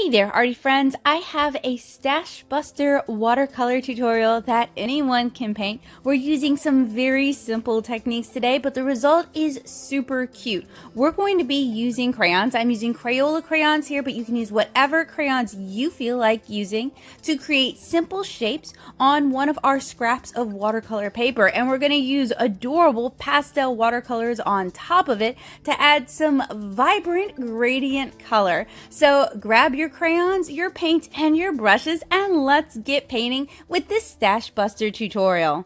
Hey there, arty friends. I have a Stashbuster watercolor tutorial that anyone can paint. We're using some very simple techniques today, but the result is super cute. We're going to be using crayons. I'm using Crayola crayons here, but you can use whatever crayons you feel like using to create simple shapes on one of our scraps of watercolor paper. And we're going to use adorable pastel watercolors on top of it to add some vibrant gradient color. So grab your crayons, your paint, and your brushes, and let's get painting with this Stashbuster tutorial.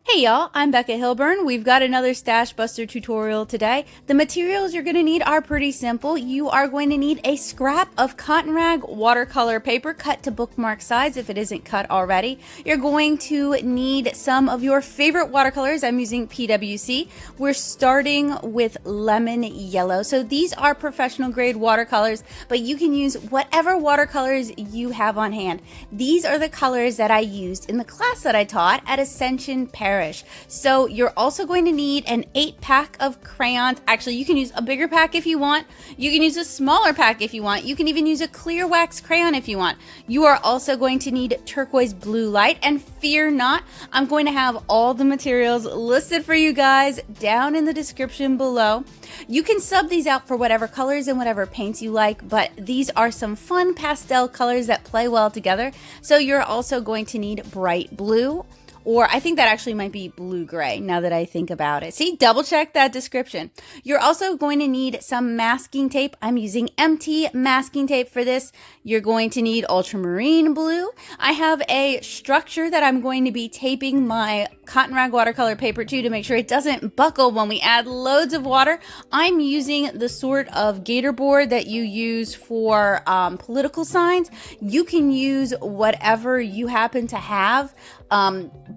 Hey y'all, I'm Becca Hilburn. We've got another Stashbuster tutorial today. The materials you're going to need are pretty simple. You are going to need a scrap of cotton rag watercolor paper cut to bookmark size if it isn't cut already. You're going to need some of your favorite watercolors. I'm using PWC. We're starting with lemon yellow. So these are professional grade watercolors, but you can use whatever watercolors you have on hand. These are the colors that I used in the class that I taught at Ascension Parish. So you're also going to need an 8-pack of crayons. Actually, you can use a bigger pack if you want. You can use a smaller pack if you want. You can even use a clear wax crayon if you want. You are also going to need turquoise blue light, and fear not, I'm going to have all the materials listed for you guys down in the description below. You can sub these out for whatever colors and whatever paints you like, but these are some fun pastel colors that play well together. So you're also going to need bright blue, or I think that actually might be blue-gray now that I think about it. See, double check that description. You're also going to need some masking tape. I'm using MT masking tape for this. You're going to need ultramarine blue. I have a structure that I'm going to be taping my cotton rag watercolor paper to make sure it doesn't buckle when we add loads of water. I'm using the sort of gator board that you use for political signs. You can use whatever you happen to have.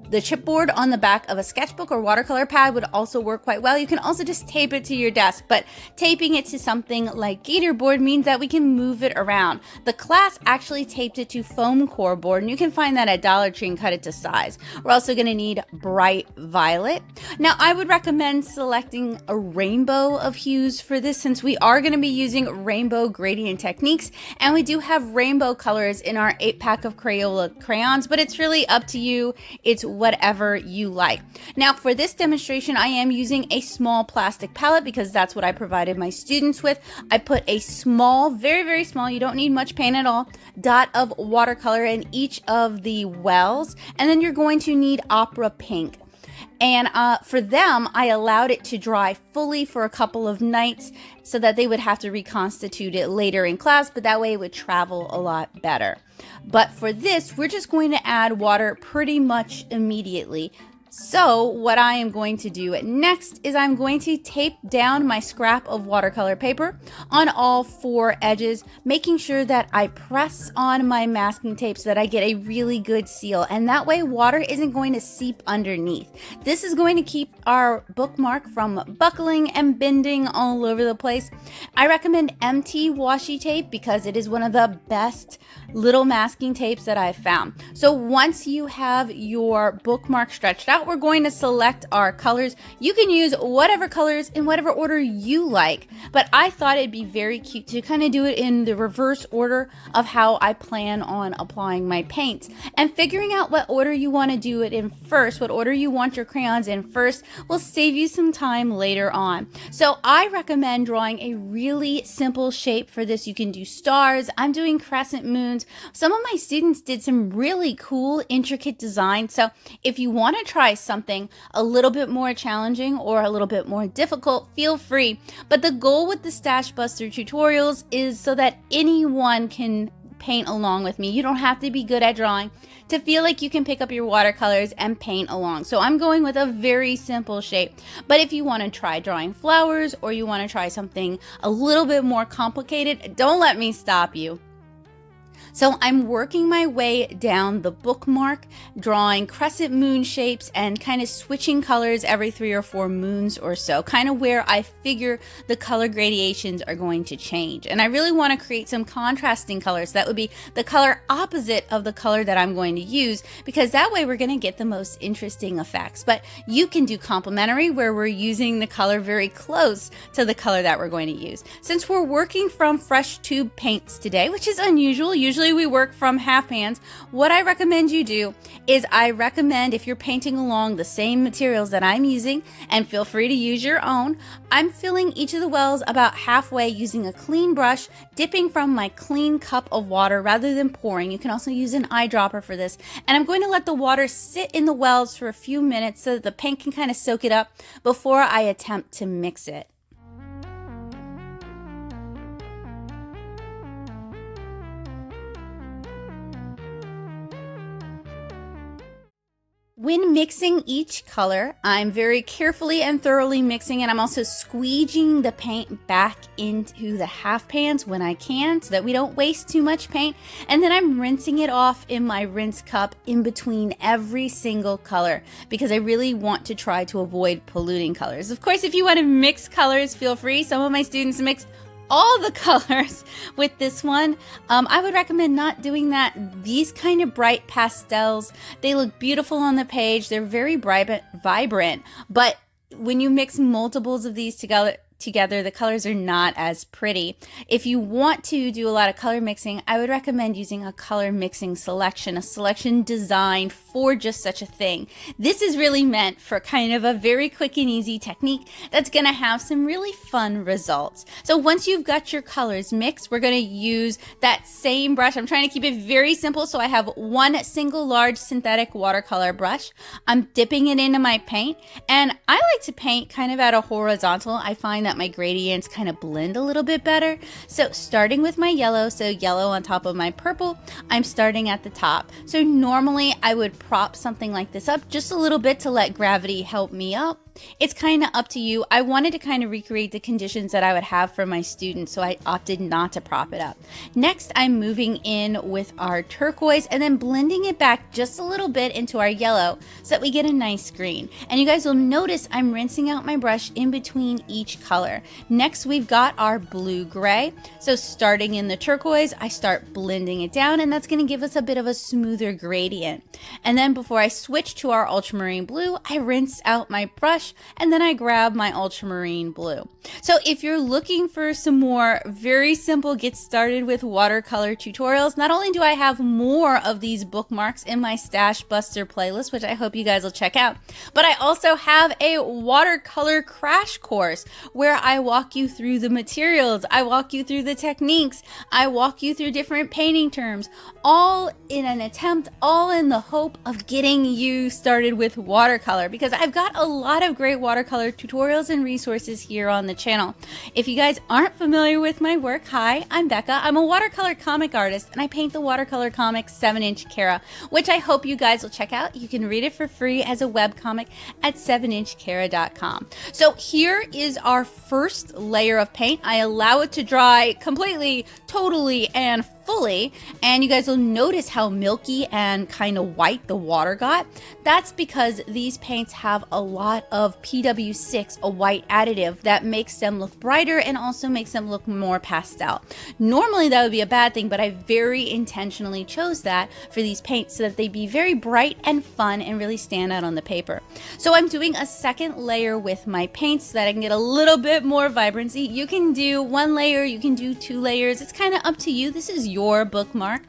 The chipboard on the back of a sketchbook or watercolor pad would also work quite well. You can also just tape it to your desk, but taping it to something like gator board means that we can move it around. The class actually taped it to foam core board, and you can find that at Dollar Tree and cut it to size. We're also going to need bright violet. Now, I would recommend selecting a rainbow of hues for this, since we are going to be using rainbow gradient techniques, and we do have rainbow colors in our 8-pack of Crayola crayons, but it's really up to you. It's whatever you like. Now, for this demonstration, I am using a small plastic palette because that's what I provided my students with. I put a small, very, very small, you don't need much paint at all, dot of watercolor in each of the wells, and then you're going to need opera pink. And for them, I allowed it to dry fully for a couple of nights so that they would have to reconstitute it later in class, but that way it would travel a lot better. But for this, we're just going to add water pretty much immediately. So what I am going to do next is I'm going to tape down my scrap of watercolor paper on all 4 edges, making sure that I press on my masking tape so that I get a really good seal, and that way water isn't going to seep underneath. This is going to keep our bookmark from buckling and bending all over the place. I recommend MT washi tape because it is one of the best little masking tapes that I've found. So once you have your bookmark stretched out, we're going to select our colors. You can use whatever colors in whatever order you like, but I thought it'd be very cute to kind of do it in the reverse order of how I plan on applying my paints. And figuring out what order you want to do it in first, what order you want your crayons in first, will save you some time later on. So I recommend drawing a really simple shape for this. You can do stars. I'm doing crescent moons. Some of my students did some really cool, intricate designs. So if you want to try something a little bit more challenging or a little bit more difficult, feel free. But the goal with the Stashbuster tutorials is so that anyone can paint along with me. You don't have to be good at drawing to feel like you can pick up your watercolors and paint along. So I'm going with a very simple shape. But if you want to try drawing flowers, or you want to try something a little bit more complicated, don't let me stop you. So I'm working my way down the bookmark, drawing crescent moon shapes and kind of switching colors every 3 or 4 moons or so, kind of where I figure the color gradations are going to change. And I really want to create some contrasting colors. That would be the color opposite of the color that I'm going to use, because that way we're going to get the most interesting effects. But you can do complementary, where we're using the color very close to the color that we're going to use. Since we're working from fresh tube paints today, which is unusual, usually we work from half pans, what I recommend you do is I recommend, if you're painting along the same materials that I'm using, and feel free to use your own, I'm filling each of the wells about halfway using a clean brush, dipping from my clean cup of water rather than pouring. You can also use an eyedropper for this. And I'm going to let the water sit in the wells for a few minutes so that the paint can kind of soak it up before I attempt to mix it. When mixing each color, I'm very carefully and thoroughly mixing, and I'm also squeegeeing the paint back into the half pans when I can so that we don't waste too much paint. And then I'm rinsing it off in my rinse cup in between every single color, because I really want to try to avoid polluting colors. Of course, if you want to mix colors, feel free. Some of my students mixed all the colors with this one. I would recommend not doing that. These kind of bright pastels, they look beautiful on the page. They're very vibrant, but when you mix multiples of these together, the colors are not as pretty. If you want to do a lot of color mixing, I would recommend using a color mixing selection, a selection designed for just such a thing. This is really meant for kind of a very quick and easy technique that's going to have some really fun results. So once you've got your colors mixed, we're going to use that same brush. I'm trying to keep it very simple, so I have one single large synthetic watercolor brush. I'm dipping it into my paint, and I like to paint kind of at a horizontal. I find that my gradients kind of blend a little bit better. So starting with my yellow, so yellow on top of my purple, I'm starting at the top. So normally I would prop something like this up just a little bit to let gravity help me up. It's kind of up to you. I wanted to kind of recreate the conditions that I would have for my students, so I opted not to prop it up. Next, I'm moving in with our turquoise and then blending it back just a little bit into our yellow so that we get a nice green. And you guys will notice I'm rinsing out my brush in between each color. Next, we've got our blue-gray. So starting in the turquoise, I start blending it down, and that's going to give us a bit of a smoother gradient. And then before I switch to our ultramarine blue, I rinse out my brush, and then I grab my ultramarine blue. So if you're looking for some more very simple get started with watercolor tutorials, not only do I have more of these bookmarks in my Stashbuster playlist, which I hope you guys will check out, but I also have a watercolor crash course where I walk you through the materials, I walk you through the techniques, I walk you through different painting terms, all in an attempt, all in the hope of getting you started with watercolor, because I've got a lot of great watercolor tutorials and resources here on the channel. If you guys aren't familiar with my work, hi, I'm Becca. I'm a watercolor comic artist, and I paint the watercolor comic 7-inch Kara, which I hope you guys will check out. You can read it for free as a webcomic at 7inchkara.com. So here is our first layer of paint. I allow it to dry completely, totally, and fully, and you guys will notice how milky and kind of white the water got. That's because these paints have a lot of PW6, a white additive that makes them look brighter and also makes them look more pastel. Normally that would be a bad thing, but I very intentionally chose that for these paints so that they be very bright and fun and really stand out on the paper. So I'm doing a second layer with my paints so that I can get a little bit more vibrancy. You can do one layer, you can do 2 layers. It's kind of up to you. This is your bookmark,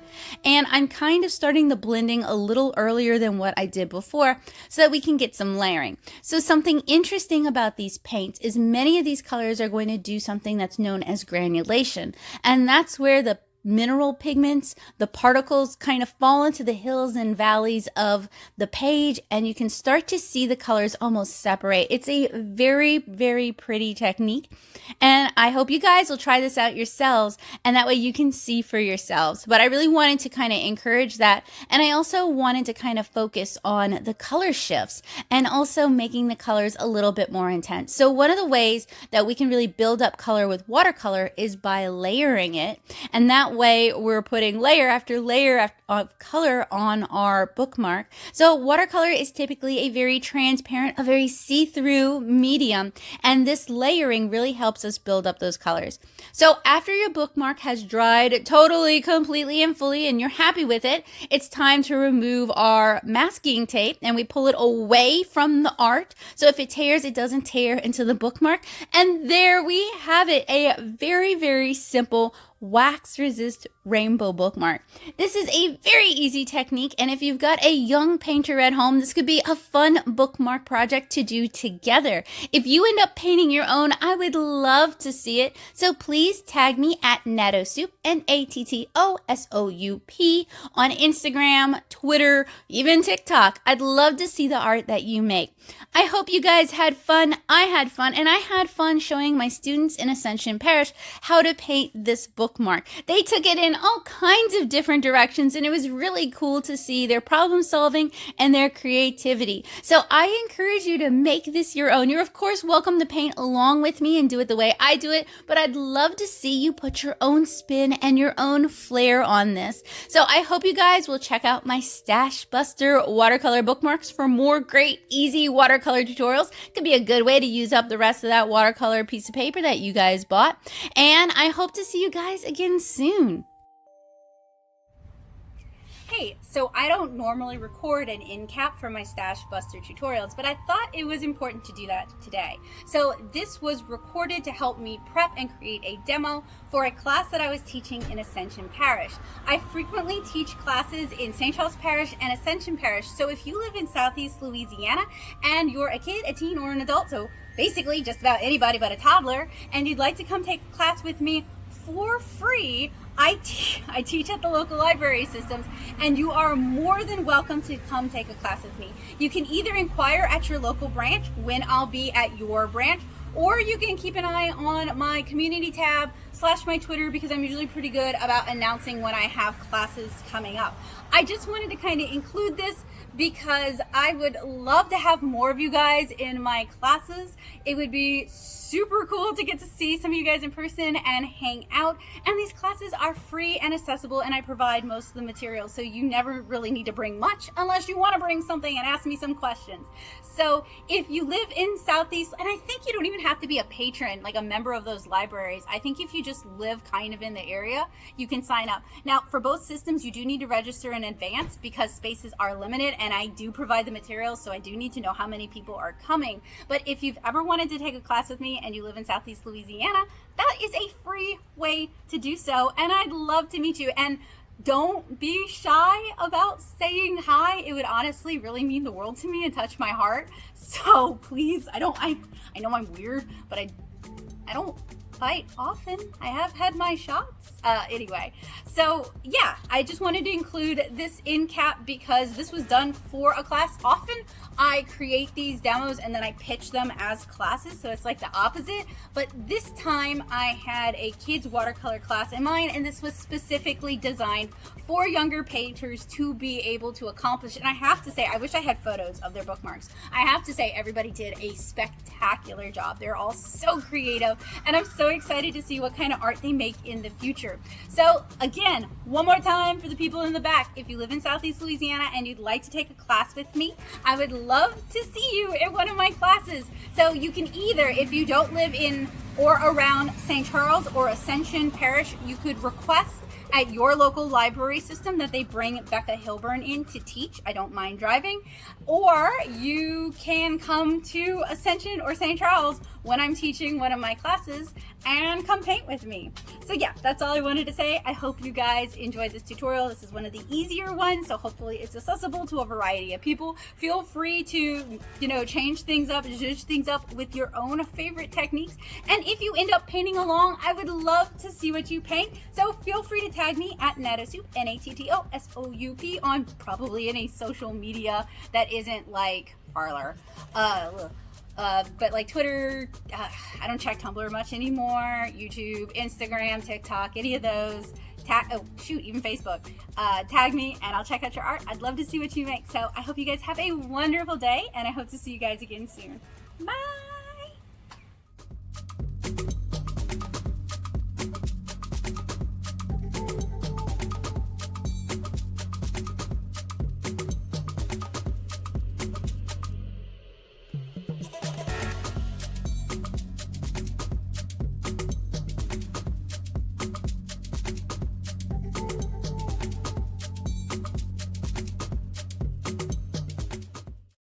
and I'm kind of starting the blending a little earlier than what I did before so that we can get some layering. So something interesting about these paints is many of these colors are going to do something that's known as granulation, and that's where the mineral pigments, the particles kind of fall into the hills and valleys of the page, and you can start to see the colors almost separate. It's a very, very pretty technique, and I hope you guys will try this out yourselves, and that way you can see for yourselves. But I really wanted to kind of encourage that, and I also wanted to kind of focus on the color shifts and also making the colors a little bit more intense. So one of the ways that we can really build up color with watercolor is by layering it, and that way we're putting layer after layer of color on our bookmark. So watercolor is typically a very transparent, a very see-through medium, and this layering really helps us build up those colors. So after your bookmark has dried totally, completely, and fully, and you're happy with it, it's time to remove our masking tape, and we pull it away from the art. So if it tears, it doesn't tear into the bookmark. And there we have it, a very, very simple wax resist rainbow bookmark. This is a very easy technique, and if you've got a young painter at home, this could be a fun bookmark project to do together. If you end up painting your own, I would love to see it, so please tag me at Nattosoup, Nattosoup, on Instagram, Twitter, even TikTok. I'd love to see the art that you make. I hope you guys had fun. I had fun, and I had fun showing my students in Ascension Parish how to paint this bookmark. They took it in all kinds of different directions, and it was really cool to see their problem solving and their creativity. So I encourage you to make this your own. You're of course welcome to paint along with me and do it the way I do it, but I'd love to see you put your own spin and your own flair on this. So I hope you guys will check out my Stashbuster watercolor bookmarks for more great, easy watercolor tutorials. Could be a good way to use up the rest of that watercolor piece of paper that you guys bought. And I hope to see you guys again soon. Hey, so I don't normally record an in cap for my Stashbuster tutorials, but I thought it was important to do that today. So this was recorded to help me prep and create a demo for a class that I was teaching in Ascension Parish. I frequently teach classes in St. Charles Parish and Ascension Parish, so if you live in Southeast Louisiana and you're a kid, a teen, or an adult, so basically just about anybody but a toddler, and you'd like to come take a class with me for free, I teach at the local library systems, and you are more than welcome to come take a class with me. You can either inquire at your local branch when I'll be at your branch, or you can keep an eye on my community tab / my Twitter, because I'm usually pretty good about announcing when I have classes coming up. I just wanted to kind of include this because I would love to have more of you guys in my classes. It would be super cool to get to see some of you guys in person and hang out. And these classes are free and accessible, and I provide most of the material, so you never really need to bring much unless you want to bring something and ask me some questions. So if you live in Southeast, and I think you don't even have to be a patron, like a member of those libraries. I think if you just live kind of in the area, you can sign up. Now, for both systems, you do need to register in advance because spaces are limited, and I do provide the materials, so I do need to know how many people are coming. But if you've ever wanted to take a class with me and you live in Southeast Louisiana, that is a free way to do so, and I'd love to meet you. And don't be shy about saying hi. It would honestly really mean the world to me and touch my heart. So please, I know I'm weird, but I don't fight often. I have had my shots. Anyway, so yeah, I just wanted to include this in cap because this was done for a class. Often I create these demos and then I pitch them as classes, so it's like the opposite. But this time I had a kids watercolor class in mind, and this was specifically designed for younger painters to be able to accomplish. And I have to say, I wish I had photos of their bookmarks. I have to say, everybody did a spectacular job. They're all so creative, and I'm so excited to see what kind of art they make in the future. So again, one more time for the people in the back, if you live in Southeast Louisiana and you'd like to take a class with me, I would love to see you in one of my classes. So you can either, if you don't live in or around St. Charles or Ascension Parish, you could request at your local library system that they bring Becca Hilburn in to teach. I don't mind driving. Or you can come to Ascension or St. Charles when I'm teaching one of my classes and come paint with me. So yeah, that's all I wanted to say. I hope you guys enjoyed this tutorial. This is one of the easier ones, so hopefully it's accessible to a variety of people. Feel free to, change things up, zhuzh things up with your own favorite techniques. And if you end up painting along, I would love to see what you paint. So feel free to tag me at Nattosoup, Nattosoup, on probably any social media that isn't like Parlor. But like Twitter, I don't check Tumblr much anymore, YouTube, Instagram, TikTok, any of those. Even Facebook. Tag me and I'll check out your art. I'd love to see what you make. So I hope you guys have a wonderful day, and I hope to see you guys again soon. Bye!